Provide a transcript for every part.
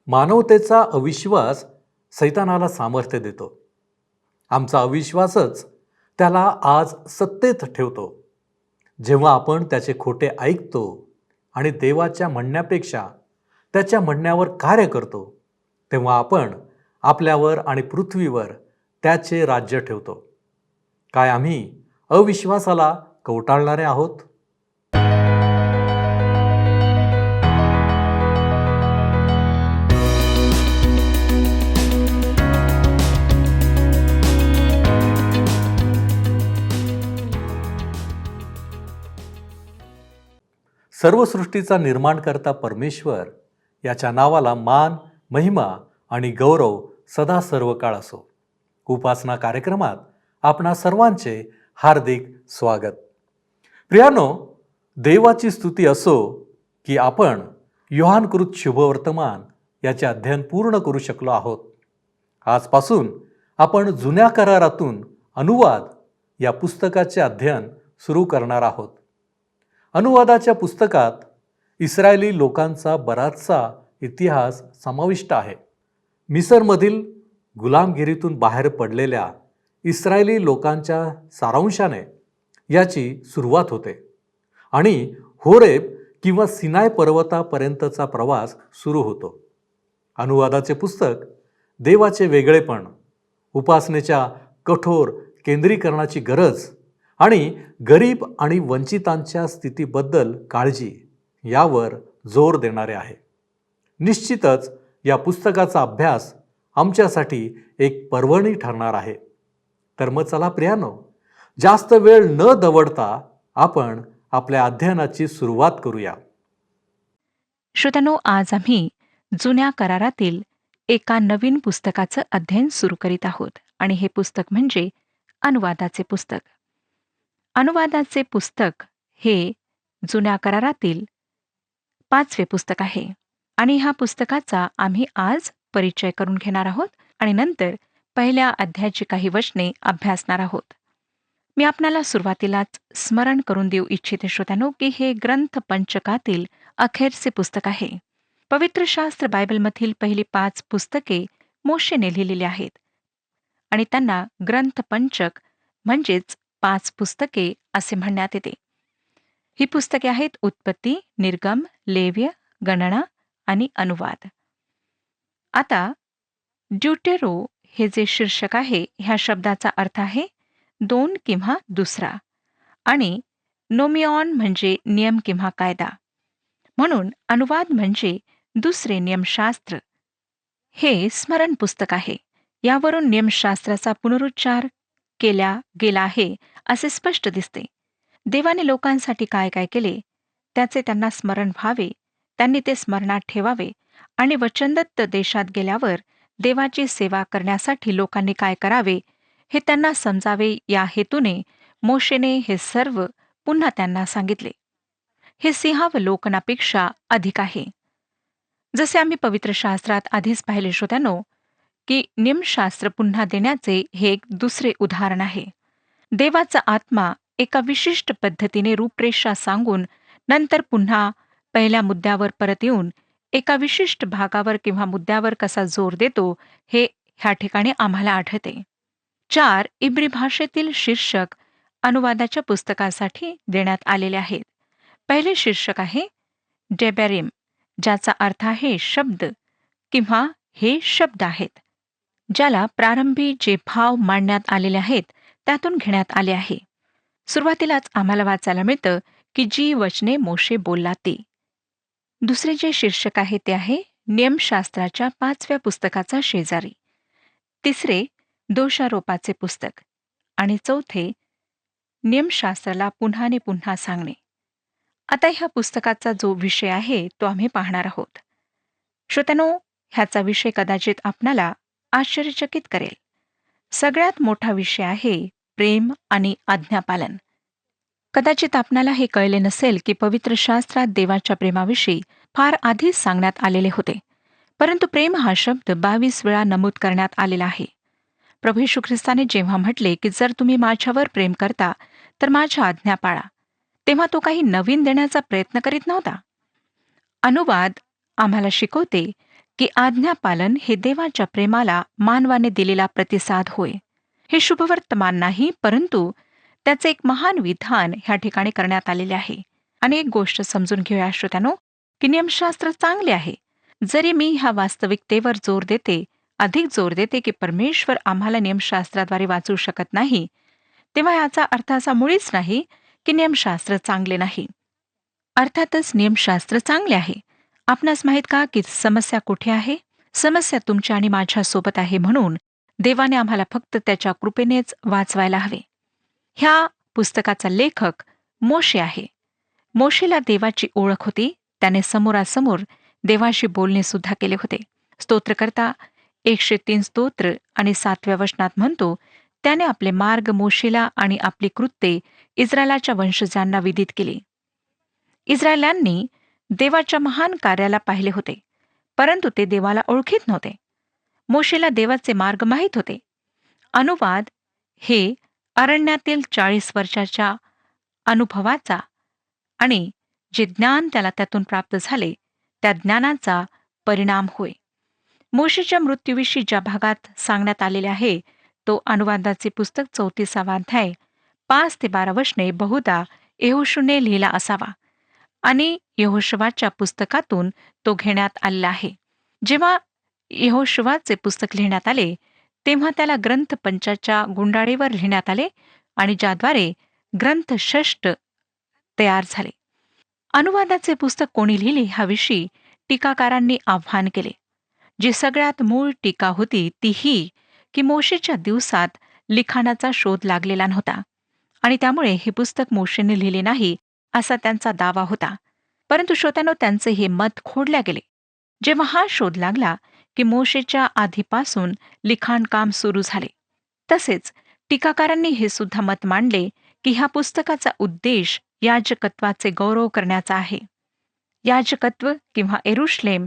मानवतेचा अविश्वास सैतानाला सामर्थ्य देतो. आमचा अविश्वासच त्याला आज सत्तेत ठेवतो. जेव्हा आपण त्याचे खोटे ऐकतो आणि देवाच्या म्हणण्यापेक्षा त्याच्या म्हणण्यावर कार्य करतो, तेव्हा आपण आपल्यावर आणि पृथ्वीवर त्याचे राज्य ठेवतो. काय आम्ही अविश्वासाला कवटाळणारे आहोत? सर्व सृष्टीचा निर्माणकर्ता परमेश्वर याच्या नावाला मान, महिमा आणि गौरव सदा सर्व काळ असो. उपासना कार्यक्रमात आपणा सर्वांचे हार्दिक स्वागत. प्रियानो, देवाची स्तुती असो की आपण योहानकृत शुभवर्तमान याचे अध्ययन पूर्ण करू शकलो आहोत. आजपासून आपण जुन्या करारातून अनुवाद या पुस्तकाचे अध्ययन सुरू करणार आहोत. अनुवादाच्या पुस्तकात इस्रायली लोकांचा बराचसा इतिहास समाविष्ट आहे. मिसरमधील गुलामगिरीतून बाहेर पडलेल्या इस्रायली लोकांच्या सारांशाने याची सुरुवात होते आणि होरेब किंवा सिनाय पर्वतापर्यंतचा प्रवास सुरू होतो. अनुवादाचे पुस्तक देवाचे वेगळेपण, उपासनेच्या कठोर केंद्रीकरणाची गरज आणि गरीब आणि वंचितांच्या स्थितीबद्दल काळजी यावर जोर देणारे आहे. निश्चितच या पुस्तकाचा अभ्यास आमच्यासाठी एक पर्वणी ठरणार आहे. तर मग चला प्रियानो, जास्त वेळ न दवडता आपण आपल्या अध्ययनाची सुरुवात करूया. श्रोत्यांनो, आज आम्ही जुन्या करारातील एका नवीन पुस्तकाचं अध्ययन सुरू करीत आहोत आणि हे पुस्तक म्हणजे अनुवादाचे पुस्तक. अनुवादाचे पुस्तक हे जुन्या करारातील 5वे पुस्तक आहे आणि ह्या पुस्तकाचा आम्ही आज परिचय करून घेणार आहोत आणि नंतर पहिल्या अध्यायाची काही वचने अभ्यासणार आहोत. मी आपणाला सुरुवातीलाच स्मरण करून देऊ इच्छिते श्रोत्यांनो की हे ग्रंथ पंचकातील अखेरचे पुस्तक आहे. पवित्र शास्त्र बायबलमधील पहिली 5 पुस्तके मोशेने लिहिलेली आहेत आणि त्यांना ग्रंथ पंचक म्हणजेच 5 पुस्तके असे म्हणण्यात येते. ही पुस्तके आहेत उत्पत्ती, निर्गम, लेव्य, गणना आणि अनुवाद. आता ड्यूटेरो हे जे शीर्षक आहे, ह्या शब्दाचा अर्थ आहे 2 किंवा दुसरा आणि नोमिऑन म्हणजे नियम किंवा कायदा. म्हणून अनुवाद म्हणजे दुसरे नियमशास्त्र. हे स्मरण पुस्तक आहे. यावरून नियमशास्त्राचा पुनरुच्चार केला गेला आहे असे स्पष्ट दिसते. देवाने लोकांसाठी काय काय केले त्याचे त्यांना स्मरण व्हावे, त्यांनी ते स्मरणात ठेवावे आणि वचनदत्त देशात गेल्यावर देवाची सेवा करण्यासाठी लोकांनी काय करावे हे त्यांना समजावे, या हेतूने मोशेने हे सर्व पुन्हा त्यांना सांगितले. हे सिंहावलोकनापेक्षा अधिक आहे. जसे आम्ही पवित्र शास्त्रात आधीच पाहिले श्रोत्यांनो की नियमशास्त्र पुन्हा देण्याचे हे एक दुसरे उदाहरण आहे. देवाचा आत्मा एका विशिष्ट पद्धतीने रूपरेषा सांगून नंतर पुन्हा पहिल्या मुद्द्यावर परत येऊन एका विशिष्ट भागावर किंवा मुद्द्यावर कसा जोर देतो हे ह्या ठिकाणी आम्हाला आढळते. 4 इब्री भाषेतील शीर्षक अनुवादाच्या पुस्तकासाठी देण्यात आलेले आहेत. पहिले शीर्षक आहे डेबेरिम, ज्याचा अर्थ आहे शब्द किंवा हे शब्द आहेत, ज्याला प्रारंभी जे भाव मांडण्यात आलेले आहेत त्यातून घेण्यात आले आहे. सुरुवातीलाच आम्हाला वाचायला मिळतं की जी वचने मोशे बोलला ते. दुसरे जे शीर्षक आहे ते आहे नियमशास्त्राच्या 5व्या पुस्तकाचा शेजारी. तिसरे दोषारोपाचे पुस्तक आणि चौथे नियमशास्त्राला पुन्हाने पुन्हा सांगणे. आता ह्या पुस्तकाचा जो विषय आहे तो आम्ही पाहणार आहोत. श्रोत्यांनो, ह्याचा विषय कदाचित आपणाला आश्चर्यचकित करेल. सगळ्यात मोठा विषय आहे प्रेम आणि आज्ञापालन. कदाचित आपणाला हे कळले नसेल की पवित्र शास्त्रात देवाच्या प्रेमाविषयी फार आधीच सांगण्यात आलेले होते, परंतु प्रेम हा शब्द 22 वेळा नमूद करण्यात आलेला आहे. प्रभू येशू ख्रिस्ताने जेव्हा म्हटले की जर तुम्ही माझ्यावर प्रेम करता तर माझ्या आज्ञा पाळा, तेव्हा तो काही नवीन देण्याचा प्रयत्न करीत नव्हता. अनुवाद आम्हाला शिकवते की आज्ञापालन हे देवाच्या प्रेमाला मानवाने दिलेला प्रतिसाद होय. हे शुभवर्तमान नाही, परंतु त्याचे एक महान विधान ह्या ठिकाणी करण्यात आलेले आहे. आणि एक गोष्ट समजून घेऊया श्रोत्यानो, की नियमशास्त्र चांगले आहे. जरी मी ह्या वास्तविकतेवर अधिक जोर देते की परमेश्वर आम्हाला नियमशास्त्राद्वारे वाचू शकत नाही, तेव्हा याचा अर्थ असा मुळीच नाही की नियमशास्त्र चांगले नाही. अर्थातच नियमशास्त्र चांगले आहे. आपणास माहीत का की समस्या कुठे आहे? समस्या तुमच्या आणि माझ्या सोबत आहे, म्हणून देवाने आम्हाला फक्त त्याच्या कृपेनेच वाचवायला हवे. ह्या पुस्तकाचा लेखक मोशे आहे. मोशेला देवाची ओळख होती. त्याने समोरासमोर देवाशी बोलणे सुद्धा केले होते. स्तोत्रकर्ता 103 स्तोत्र आणि 7व्या वचनात म्हणतो, त्याने आपले मार्ग मोशेला आणि आपली कृत्ये इस्रायलाच्या वंशजांना विदित केली. इस्रायलांनी देवाच्या महान कार्याला पाहिले होते, परंतु ते देवाला ओळखीत नव्हते. मोशेला देवाचे मार्ग माहीत होते. अनुवाद हे अरण्यातील 40 वर्षाच्या अनुभवाचा आणि जे ज्ञान त्याला त्यातून प्राप्त झाले त्या ज्ञानाचा परिणाम होय. मोशेच्या मृत्यूविषयी ज्या भागात सांगण्यात आलेले आहे तो अनुवादाचे पुस्तक 34 अध्याय 5 ते 12 वचने बहुधा येहोशूने लिहिला असावा आणि यहोशुवाच्या पुस्तकातून तो घेण्यात आलेला आहे. जेव्हा यहोशुवाचे पुस्तक लिहिण्यात आले तेव्हा त्याला ग्रंथ पंचाच्या गुंडाळीवर लिहिण्यात आले आणि ज्याद्वारे ग्रंथ षष्ठ तयार झाले. अनुवादाचे पुस्तक कोणी लिहिले ह्याविषयी टीकाकारांनी आव्हान केले. जी सगळ्यात मूळ टीका होती ती ही की मोशेच्या दिवसात लिखाणाचा शोध लागलेला नव्हता आणि त्यामुळे हे पुस्तक मोशेने लिहिले नाही असा त्यांचा दावा होता. परंतु श्रोत्यानो, त्यांचे हे मत खोडल्या गेले. जेव्हा हा शोध लागला की मोशेच्या आधीपासून लिखाणकाम सुरू झाले. तसेच टीकाकारांनी हे सुद्धा मत मांडले की ह्या पुस्तकाचा उद्देश याजकत्वाचे गौरव करण्याचा आहे. याजकत्व किंवा एरुशलेम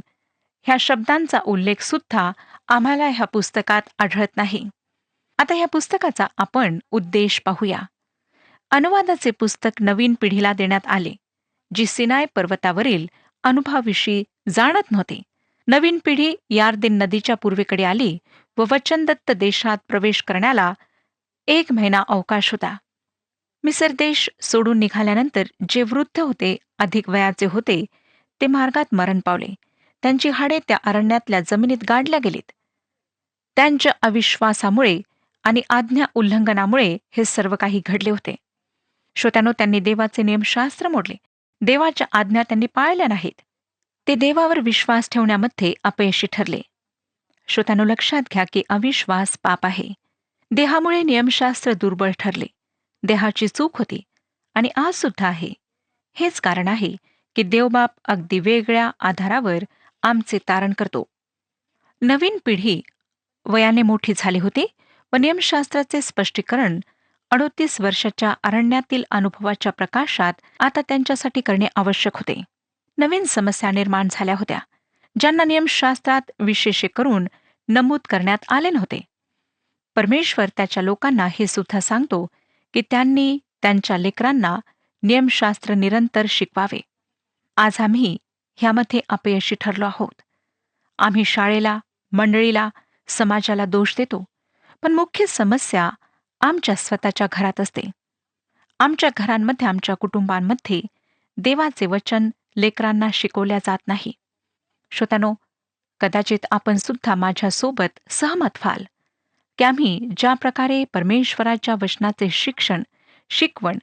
ह्या शब्दांचा उल्लेख सुद्धा आम्हाला ह्या पुस्तकात आढळत नाही. आता ह्या पुस्तकाचा आपण उद्देश पाहूया. अनुवादाचे पुस्तक नवीन पिढीला देण्यात आले, जी सिनाय पर्वतावरील अनुभवाविषयी जाणत नव्हते. नवीन पिढी यार्देन नदीच्या पूर्वेकडे आली व वचनदत्त देशात प्रवेश करण्याला 1 महिना अवकाश होता. मिसर देश सोडून निघाल्यानंतर जे वृद्ध होते, अधिक वयाचे होते, ते मार्गात मरण पावले. त्यांची हाडे त्या अरण्यातल्या जमिनीत गाडल्या गेलीत. त्यांच्या अविश्वासामुळे आणि आज्ञा उल्लंघनामुळे हे सर्व काही घडले होते. श्रोत्यानो, त्यांनी देवाचे नियमशास्त्र मोडले. देवाच्या आज्ञा त्यांनी पाळल्या नाहीत. ते देवावर विश्वास ठेवण्यामध्ये अपयशी ठरले. श्रोत्यानो, लक्षात घ्या की अविश्वास पाप आहे. देहामुळे नियमशास्त्र दुर्बळ ठरले. देहाची चूक होती आणि आज सुद्धा आहे. हेच कारण आहे की देवबाप अगदी वेगळ्या आधारावर आमचे तारण करतो. नवीन पिढी वयाने मोठी झाली होती व नियमशास्त्राचे स्पष्टीकरण 38 वर्षाच्या अरण्यातील अनुभवाच्या प्रकाशात आता त्यांच्यासाठी करणे आवश्यक होते. नवीन समस्या निर्माण झाल्या होत्या, ज्यांना नियमशास्त्रात विशेषे करून नमूद करण्यात आले नव्हते. परमेश्वर त्याच्या लोकांना हे सुद्धा सांगतो की त्यांनी त्यांच्या लेकरांना नियमशास्त्र निरंतर शिकवावे. आज आम्ही ह्यामध्ये अपयशी ठरलो आहोत. आम्ही शाळेला, मंडळीला, समाजाला दोष देतो, पण मुख्य समस्या आमच्या स्वतःच्या घरात असते. आमच्या घरांमध्ये, आमच्या कुटुंबांमध्ये देवाचे वचन लेकरांना शिकवल्या जात नाही. श्रोत्यानो, कदाचित आपण सुद्धा माझ्यासोबत सहमत व्हाल की आम्ही ज्या प्रकारे परमेश्वराच्या वचनाचे शिकवण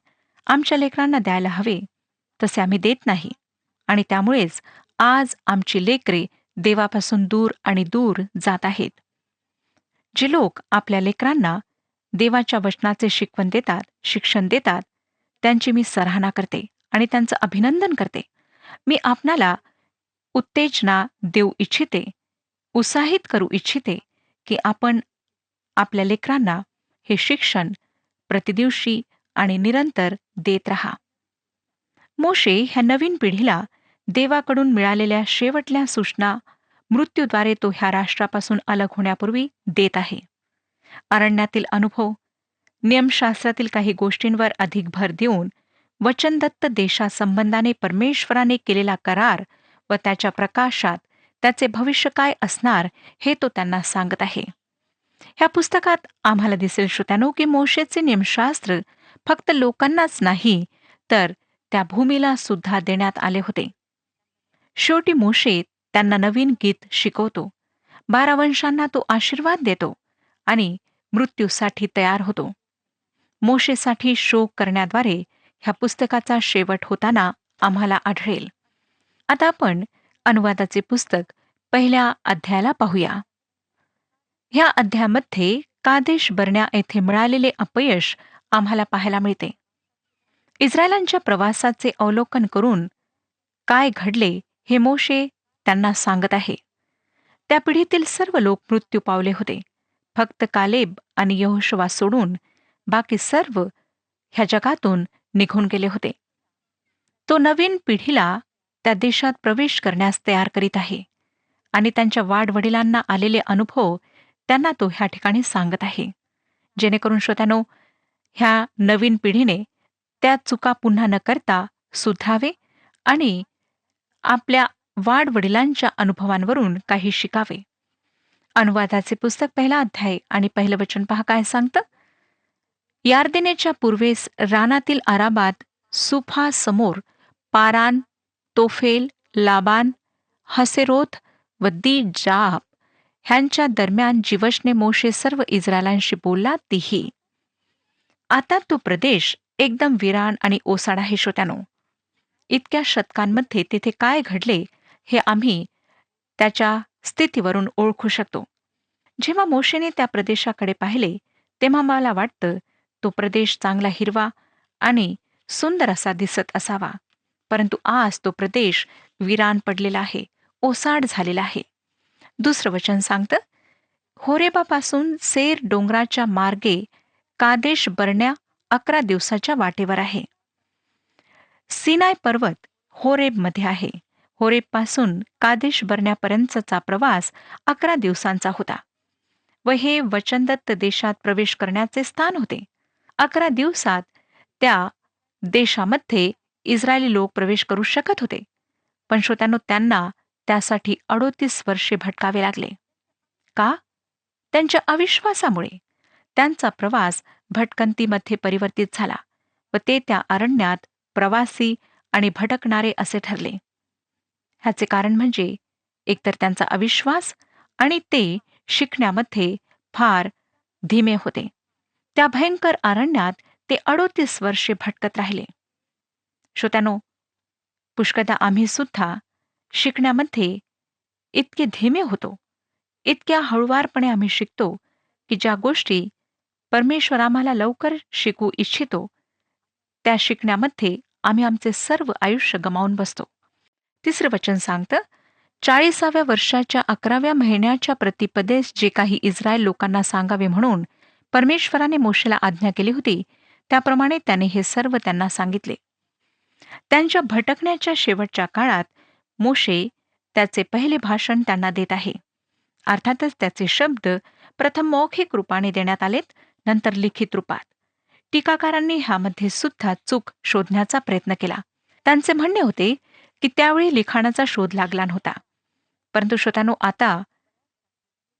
आमच्या लेकरांना द्यायला हवे तसे आम्ही देत नाही आणि त्यामुळेच आज आमची लेकरे देवापासून दूर आणि दूर जात आहेत. जे लोक आपल्या लेकरांना देवाच्या वचनाचे शिक्षण देतात त्यांची मी सराहना करते आणि त्यांचं अभिनंदन करते. मी आपणाला उत्तेजना देऊ इच्छिते, उत्साहित करू इच्छिते की आपण आपल्या लेकरांना हे शिक्षण प्रतिदिवशी आणि निरंतर देत राहा. मोशे ह्या नवीन पिढीला देवाकडून मिळालेल्या शेवटल्या सूचना मृत्यूद्वारे तो ह्या राष्ट्रापासून अलग होण्यापूर्वी देत आहे. अरण्यातील अनुभव, नियमशास्त्रातील काही गोष्टींवर अधिक भर देऊन वचनदत्त देशासंबंधाने परमेश्वराने केलेला करार व त्याच्या प्रकाशात त्याचे भविष्य काय असणार हे तो त्यांना सांगत आहे. ह्या पुस्तकात आम्हाला दिसेल श्रोत्यानो की मोशेचे नियमशास्त्र फक्त लोकांनाच नाही तर त्या भूमीला सुद्धा देण्यात आले होते. शेवटी मोशे त्यांना नवीन गीत शिकवतो. 12 वंशांना तो आशीर्वाद देतो आणि मृत्यूसाठी तयार होतो. मोशेसाठी शोक करण्याद्वारे ह्या पुस्तकाचा शेवट होताना आम्हाला आढळेल. आता आपण अनुवादाचे पुस्तक पहिल्या अध्यायाला पाहूया. ह्या अध्यायामध्ये कादेश बर्न्या येथे मिळालेले अपयश आम्हाला पाहायला मिळते. इस्रायलांच्या प्रवासाचे अवलोकन करून काय घडले हे मोशे त्यांना सांगत आहे. त्या पिढीतील सर्व लोक मृत्यू पावले होते. फक्त कालेब आणि यहोशुवा सोडून बाकी सर्व ह्या जगातून निघून गेले होते. तो नवीन पिढीला त्या देशात प्रवेश करण्यास तयार करीत आहे आणि त्यांच्या वाडवडिलांना आलेले अनुभव त्यांना तो ह्या ठिकाणी सांगत आहे, जेणेकरून श्रोत्यानो, ह्या नवीन पिढीने त्या चुका पुन्हा न करता सुधारावे आणि आपल्या वाडवडिलांच्या अनुभवांवरून काही शिकावे. अनुवादाचे पुस्तक पहिला अध्याय आणि पहिलं वचन पहा काय सांगतं. यार्देनेच्या पूर्वेस रानातील आराबात सुफा समोर पारान, तोफेल, लाबान, हसेरोत व दी जाब ह्यांच्या दरम्यान जीवशने मोशे सर्व इस्रायलांशी बोलला तीही. आता तो प्रदेश एकदम विरान आणि ओसाड आहे श्रोत्यानो. इतक्या शतकांमध्ये तेथे काय घडले हे आम्ही त्याच्या स्थितीवरून ओळखू शकतो. जेव्हा मोशेने त्या प्रदेशाकडे पाहिले तेव्हा मला वाटतं तो प्रदेश चांगला हिरवा आणि सुंदर असा दिसत असावा. परंतु आज तो प्रदेश विरान पडलेला आहे, ओसाड झालेला आहे. दुसरं वचन सांगतं, होरेबापासून सेर डोंगराच्या मार्गे कादेश बर्न्या 11 दिवसाच्या वाटेवर आहे. सिनाय पर्वत होरेबमध्ये आहे. होरेबपासून कादेश बर्न्यापर्यंतचा प्रवास 11 दिवसांचा होता व हे वचनदत्त देशात प्रवेश करण्याचे स्थान होते. 11 दिवसात त्या देशामध्ये इस्रायली लोक प्रवेश करू शकत होते. पण श्रोत्यांनो, त्यांना त्यासाठी 38 वर्षे भटकावे लागले. का? त्यांच्या अविश्वासामुळे त्यांचा प्रवास भटकंतीमध्ये परिवर्तित झाला व ते त्या अरण्यात प्रवासी आणि भटकणारे असे ठरले. ह्याचे कारण म्हणजे एकतर त्यांचा अविश्वास आणि ते शिकण्यामध्ये फार धीमे होते. त्या भयंकर अरण्यात ते 38 वर्षे भटकत राहिले. श्रोत्यानो, पुष्कळदा आम्ही सुद्धा शिकण्यामध्ये इतके धीमे होतो, इतक्या हळुवारपणे आम्ही शिकतो की ज्या गोष्टी परमेश्वर आम्हाला लवकर शिकू इच्छितो त्या शिकण्यामध्ये आम्ही आमचे सर्व आयुष्य गमावून बसतो. तिसरं वचन सांगतं, 40व्या वर्षाच्या 11व्या महिन्याच्या प्रतिपदेस जे काही इस्रायल लोकांना सांगावे म्हणून परमेश्वराने मोशेला आज्ञा केली होती त्याप्रमाणे त्याने हे सर्व त्यांना सांगितले. त्यांच्या भटकण्याच्या शेवटच्या काळात मोशे त्याचे पहिले भाषण त्यांना देत आहे. अर्थातच त्याचे शब्द प्रथम मौखिक रूपाने देण्यात आलेत, नंतर लिखित रूपात. टीकाकारांनी ह्यामध्ये सुद्धा चूक शोधण्याचा प्रयत्न केला. त्यांचे म्हणणे होते की त्यावेळी लिखाणाचा शोध लागला नव्हता. परंतु श्रोत्यानो, आता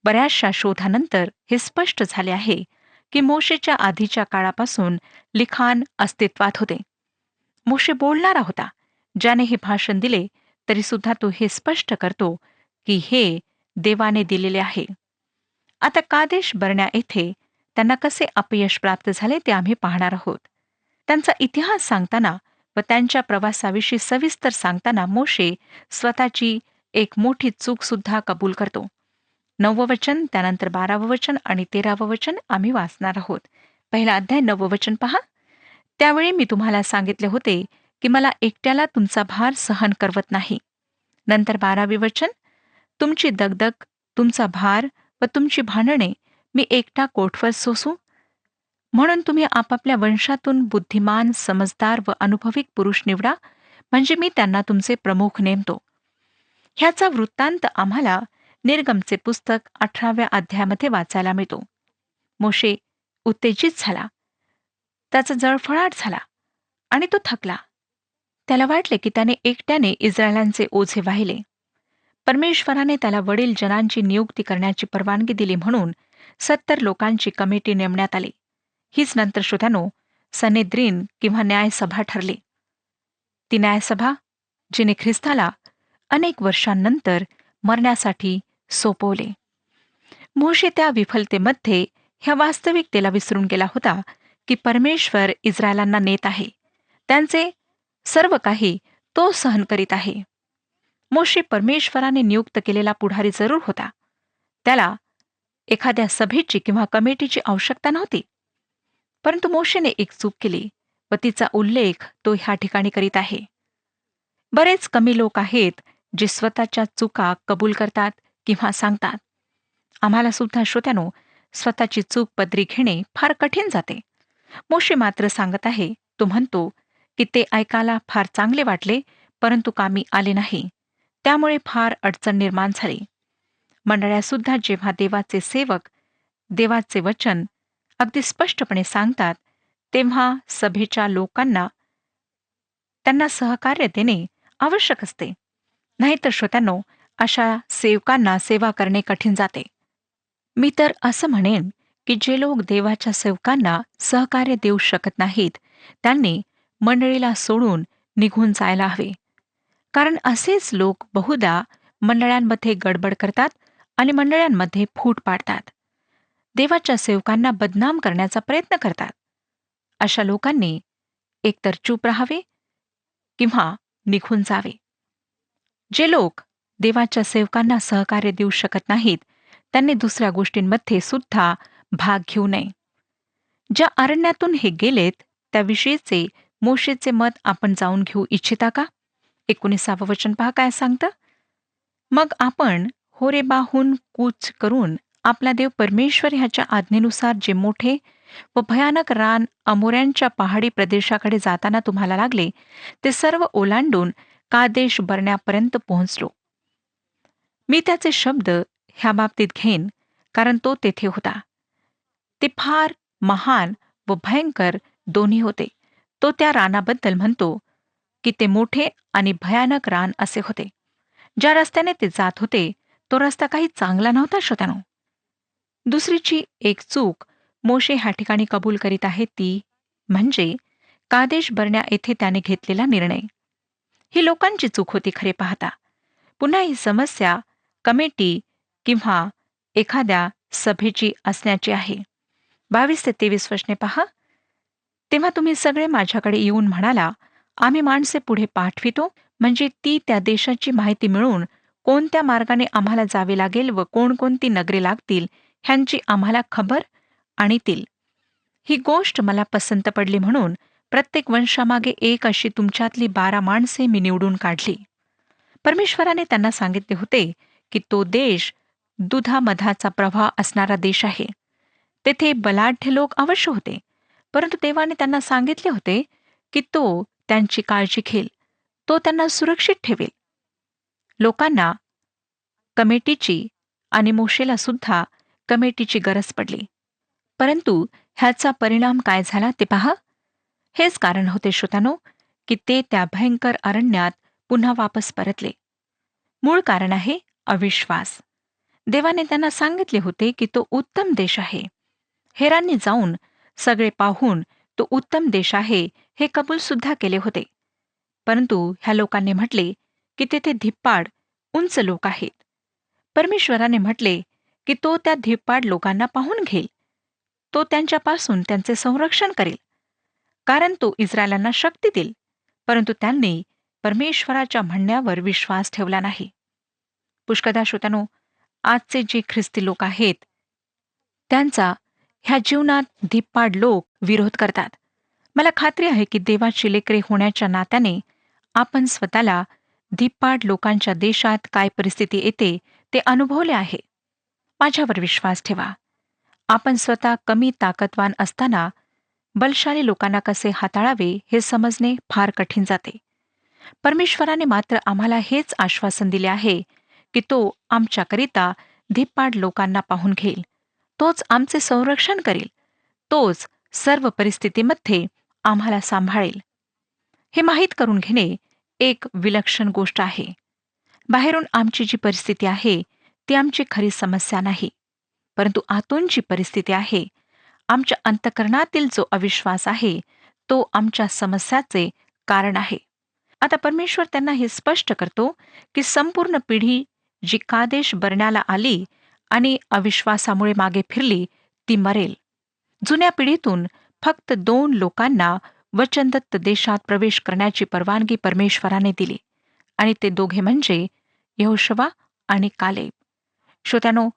बऱ्याचशा शोधानंतर हे स्पष्ट झाले आहे की मोशेच्या आधीच्या काळापासून लिखाण अस्तित्वात होते. मोशे बोलणारा होता, ज्याने हे भाषण दिले तरी सुद्धा तो हे स्पष्ट करतो की हे देवाने दिलेले आहे. आता कादेश बर्न्या येथे त्यांना कसे अपयश प्राप्त झाले ते आम्ही पाहणार आहोत. त्यांचा इतिहास सांगताना व त्यांच्या प्रवासाविषयी सविस्तर सांगताना मोशे स्वतःची एक मोठी चूक सुद्धा कबूल करतो. 9वं वचन, त्यानंतर 12वं वचन आणि 13वं वचन आम्ही वाचणार आहोत. पहिला अध्याय 9वं वचन पहा. त्यावेळी मी तुम्हाला सांगितले होते की मला एकट्याला तुमचा भार सहन करवत नाही. नंतर 12वे वचन, तुमची दगदग, तुमचा भार व तुमची भांडणे मी एकटा कोठवर सोसू? म्हणून तुम्ही आपापल्या वंशातून बुद्धिमान, समजदार व अनुभवी पुरुष निवडा, म्हणजे मी त्यांना तुमचे प्रमुख नेमतो. ह्याचा वृत्तांत आम्हाला निर्गमचे पुस्तक 18व्या अध्यायामध्ये वाचायला मिळतो. मोशे उत्तेजित झाला, त्याचा जळफळाट झाला आणि तो थकला. त्याला वाटले की त्याने एकट्याने इस्रायलांचे ओझे वाहिले. परमेश्वराने त्याला वडील जनांची नियुक्ती करण्याची परवानगी दिली म्हणून 70 लोकांची कमिटी नेमण्यात आली. हीच नंतर श्रोत्यानो सनेद्रीन किंवा न्यायसभा ठरली. ती न्यायसभा जिने ख्रिस्ताला अनेक वर्षांनंतर मरण्यासाठी सोपवले. मोशे त्या विफलतेमध्ये ह्या वास्तविकतेला विसरून गेला होता की परमेश्वर इस्रायलांना नेत आहे. त्यांचे सर्व काही तो सहन करीत आहे. मोशे परमेश्वराने नियुक्त केलेला पुढारी जरूर होता. त्याला एखाद्या सभेची किंवा कमिटीची आवश्यकता नव्हती. परंतु मोशेने एक चूक केली व तिचा उल्लेख तो ह्या ठिकाणी करीत आहे. बरेच कमी लोक आहेत जे स्वतःच्या चुका कबूल करतात किंवा सांगतात. आम्हाला सुद्धा श्रोत्यानो स्वतःची चूक पदरी घेणे फार कठीण जाते. मोशे मात्र सांगत आहे, तो म्हणतो की ते ऐकायला फार चांगले वाटले परंतु कामी आले नाही. त्यामुळे फार अडचण निर्माण झाली. मंडळ्यासुद्धा जेव्हा देवाचे सेवक देवाचे वचन अगदी स्पष्टपणे सांगतात तेव्हा सभेच्या लोकांना त्यांना सहकार्य देणे आवश्यक असते. नाहीतर श्रोत्यांनो अशा सेवकांना सेवा करणे कठीण जाते. मी तर असं म्हणेन की जे लोक देवाच्या सेवकांना सहकार्य देऊ शकत नाहीत त्यांनी मंडळीला सोडून निघून जायला हवे. कारण असेच लोक बहुधा मंडळांमध्ये गडबड करतात आणि मंडळांमध्ये फूट पाडतात. देवाच्या सेवकांना बदनाम करण्याचा प्रयत्न करतात. अशा लोकांनी एकतर चूप राहावे किंवा निघून जावे. जे लोक देवाच्या सेवकांना सहकार्य देऊ शकत नाहीत त्यांनी दुसऱ्या गोष्टींमध्ये सुद्धा भाग घेऊ नये. ज्या अरण्यातून हे गेलेत त्याविषयीचे मोशेचे मत आपण जाऊन घेऊ इच्छिता का? 19 वचन पहा काय सांगतं. मग आपण होरेबाहून कूच करून आपला देव परमेश्वर ह्याच्या आज्ञेनुसार जे मोठे व भयानक रान अमोऱ्यांच्या पहाडी प्रदेशाकडे जाताना तुम्हाला लागले ते सर्व ओलांडून कादेश बर्ण्यापर्यंत पोहोचलो. मी त्याचे शब्द ह्या बाबतीत घेईन कारण तो तेथे होता. ते फार महान व भयंकर दोन्ही होते. तो त्या रानाबद्दल म्हणतो की ते मोठे आणि भयानक रान असे होते. ज्या रस्त्याने ते जात होते तो रस्ता काही चांगला नव्हता श्रोत्यानो. दुसरीची एक चूक मोशे ह्या ठिकाणी कबूल करीत आहे ती म्हणजे कादेश बर्ण्या येथे त्याने घेतलेला निर्णय. ही लोकांची चूक होती खरे पाहता. पुन्हा ही समस्या कमिटी किंवा एखाद्या सभेची असण्याची आहे. 22 ते 23 वचने पहा. तेव्हा तुम्ही सगळे माझ्याकडे येऊन म्हणाला, आम्ही माणसे पुढे पाठवितो म्हणजे ती त्या देशाची माहिती मिळवून कोणत्या मार्गाने आम्हाला जावे लागेल व कोणकोणती नगरे लागतील ह्यांची आम्हाला खबर आणतील. ही गोष्ट मला पसंत पडली म्हणून प्रत्येक वंशामागे एक अशी तुमच्यातली 12 माणसे मी निवडून काढली. परमेश्वराने त्यांना सांगितले होते की तो देश दुधामधाचा प्रवाह असणारा देश आहे. तेथे बलाढ्य लोक अवश्य होते. परंतु देवाने त्यांना सांगितले होते की तो त्यांची काळजी घेईल. तो त्यांना सुरक्षित ठेवेल. लोकांना कमिटीची आणि मोशेला सुद्धा कमिटीची गरज पडली. परंतु ह्याचा परिणाम काय झाला ते पहा. हेच कारण होते श्रोतानो की ते त्या भयंकर अरण्यात पुन्हा वापस परतले. मूळ कारण आहे अविश्वास. देवाने त्यांना सांगितले होते की तो उत्तम देश आहे. हेरांनी जाऊन सगळे पाहून तो उत्तम देश आहे हे कबूल सुद्धा केले होते. परंतु ह्या लोकांनी म्हटले की तेथे धिप्पाड उंच लोक आहेत. परमेश्वराने म्हटले की तो त्या धिप्पाड लोकांना पाहून घेईल. तो त्यांच्यापासून त्यांचे संरक्षण करेल कारण तो इस्रायलांना शक्ती देईल. परंतु त्यांनी परमेश्वराच्या म्हणण्यावर विश्वास ठेवला नाही. पुष्कदा श्रोत्यानो, आजचे जे ख्रिस्ती लोक आहेत त्यांचा ह्या जीवनात धिप्पाड लोक विरोध करतात. मला खात्री आहे की देवाची लेकरे होण्याच्या नात्याने आपण स्वतःला धिप्पाड लोकांच्या देशात काय परिस्थिती येते ते अनुभवले आहे. माझ्यावर विश्वास ठेवा. आपण स्वतः कमी ताकदवान असताना बलशाली लोकांना कसे हाताळावे हे समजणे फार कठीण जाते. परमेश्वराने मात्र आम्हाला हेच आश्वासन दिले आहे की तो आमच्याकरिता धिप्पाड लोकांना पाहून घेईल. तोच आमचे संरक्षण करेल. तोच सर्व परिस्थितीमध्ये आम्हाला सांभाळेल. हे माहीत करून घेणे एक विलक्षण गोष्ट आहे. बाहेरून आमची जी परिस्थिती आहे ती आमची खरी समस्या नाही, परंतु आतून जी परिस्थिती आहे, आमच्या अंतःकरणातील जो अविश्वास आहे, तो आमच्या समस्याचे कारण आहे. आता परमेश्वर त्यांना हे स्पष्ट करतो की संपूर्ण पिढी जी कादेश बरण्याला आली आणि अविश्वासामुळे मागे फिरली, ती मरेल. जुन्या पिढीतून फक्त 2 लोकांना वचनदत्त देशात प्रवेश करण्याची परवानगी परमेश्वराने दिली आणि ते दोघे म्हणजे यहोशुवा आणि कालेब. श्रोत्यानो,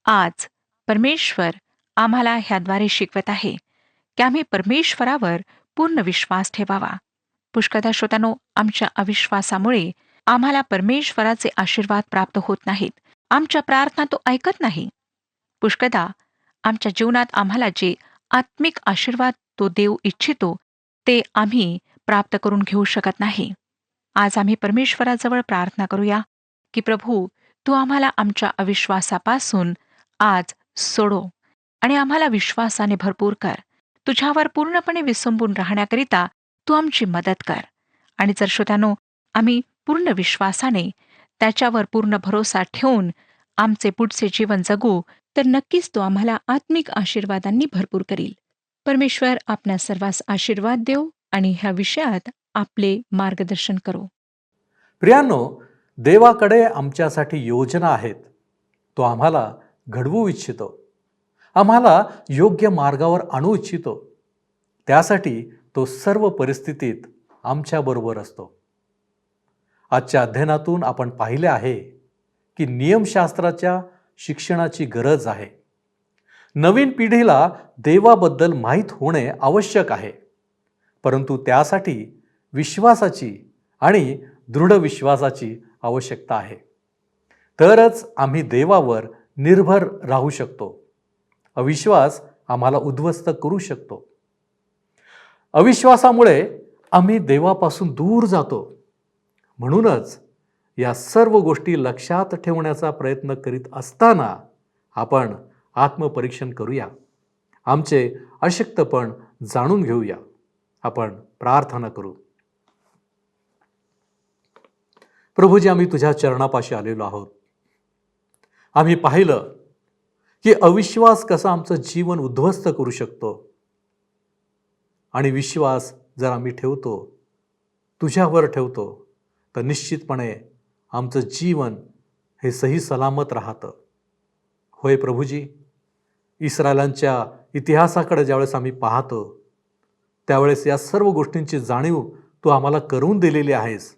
आज परमेश्वर आम्हाला ह्याद्वारे शिकवत आहे की आम्ही परमेश्वरावर पूर्ण विश्वास ठेवावा. पुष्कळदा श्रोत्यानो, आमच्या अविश्वासामुळे आम्हाला परमेश्वराचे आशीर्वाद प्राप्त होत नाहीत. आमच्या प्रार्थना तो ऐकत नाही. पुष्कळदा आमच्या जीवनात आम्हाला जे आत्मिक आशीर्वाद तो देऊ इच्छितो, ते आम्ही प्राप्त करून घेऊ शकत नाही. आज आम्ही परमेश्वराजवळ प्रार्थना करूया की प्रभू, तू आम्हाला आमच्या अविश्वासापासून आज सोडव आणि आम्हाला विश्वासाने भरपूर कर. तुझ्यावर पूर्णपणे विसंबून राहण्याकरिता तू आमची मदत कर. आणि जर श्रोत्यानो, आम्ही पूर्ण विश्वासाने त्याच्यावर पूर्ण भरोसा ठेवून आमचे पुढचे जीवन जगू, तर नक्कीच तो आम्हाला आत्मिक आशीर्वादांनी भरपूर करील. परमेश्वर आपणा सर्वांस आशीर्वाद देव आणि ह्या विषयात आपले मार्गदर्शन करो. प्रियांनो, देवाकडे आमच्यासाठी योजना आहेत. तो आम्हाला घडवू इच्छितो, आम्हाला योग्य मार्गावर आणू इच्छितो. त्यासाठी तो सर्व परिस्थितीत आमच्याबरोबर असतो. आजच्या अध्ययनातून आपण पाहिले आहे की नियमशास्त्राच्या शिक्षणाची गरज आहे. नवीन पिढीला देवाबद्दल माहीत होणे आवश्यक आहे, परंतु त्यासाठी विश्वासाची आणि दृढ विश्वासाची आवश्यकता आहे. तरच आम्ही देवावर निर्भर राहू शकतो. अविश्वास आम्हाला उद्ध्वस्त करू शकतो. अविश्वासामुळे आम्ही देवापासून दूर जातो. म्हणूनच या सर्व गोष्टी लक्षात ठेवण्याचा प्रयत्न करीत असताना आपण आत्मपरीक्षण करूया. आमचे अशक्तपण जाणून घेऊया. आपण प्रार्थना करू. प्रभूजी, आम्ही तुझ्या चरणापाशी आलेलो आहोत. आम्ही पाहिलं की अविश्वास कसा आमचं जीवन उद्ध्वस्त करू शकतो, आणि विश्वास जर आम्ही ठेवतो, तुझ्यावर ठेवतो, तर निश्चितपणे आमचं जीवन हे सही सलामत राहतं. होय प्रभूजी, इस्रायलांच्या इतिहासाकडे ज्यावेळेस आम्ही पाहतो, त्यावेळेस या सर्व गोष्टींची जाणीव तू आम्हाला करून दिलेली आहेस,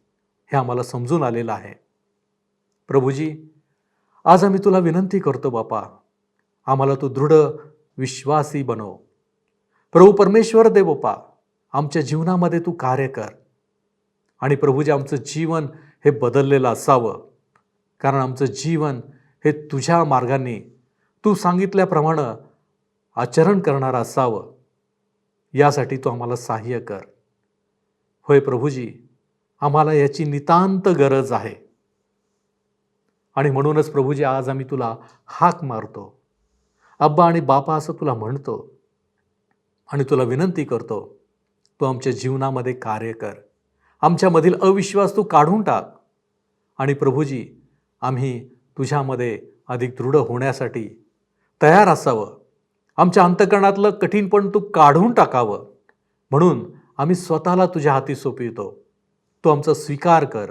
हे आम्हाला समजून आलेलं आहे. प्रभूजी, आज आम्ही तुला विनंती करतो बापा, आम्हाला तू दृढ विश्वासी बनव. प्रभू परमेश्वर दे बापा, आमच्या जीवनामध्ये तू कार्य कर. आणि प्रभूजी, आमचं जीवन हे बदललेलं असावं, कारण आमचं जीवन हे तुझ्या मार्गाने तू सांगितल्याप्रमाणे आचरण करणारं असावं. यासाठी तू आम्हाला सहाय्य कर. होय प्रभूजी, आम्हाला याची नितांत गरज आहे. आणि म्हणूनच प्रभूजी, आज आम्ही तुला हाक मारतो, अब्बा आणि बापा असं तुला म्हणतो, आणि तुला विनंती करतो, तू आमच्या जीवनामध्ये कार्य कर. आमच्यामधील अविश्वास तू काढून टाक. आणि प्रभूजी, आम्ही तुझ्यामध्ये अधिक दृढ होण्यासाठी तयार असावं. आमच्या अंतःकरणातलं कठीणपण तू काढून टाकावं. म्हणून आम्ही स्वतःला तुझ्या हाती सोपवितो. तू आमचा स्वीकार कर.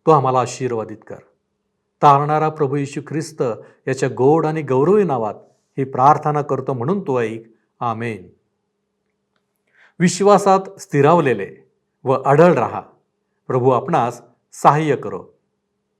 तो आम्हाला आशीर्वादित कर. तारणारा प्रभू येशू ख्रिस्त याच्या गोड आणि गौरवी नावात ही प्रार्थना करतो, म्हणून तू ऐक. आमेन. विश्वासात स्थिरावलेले व अढळ राहा. प्रभू आपणास सहाय्य करो.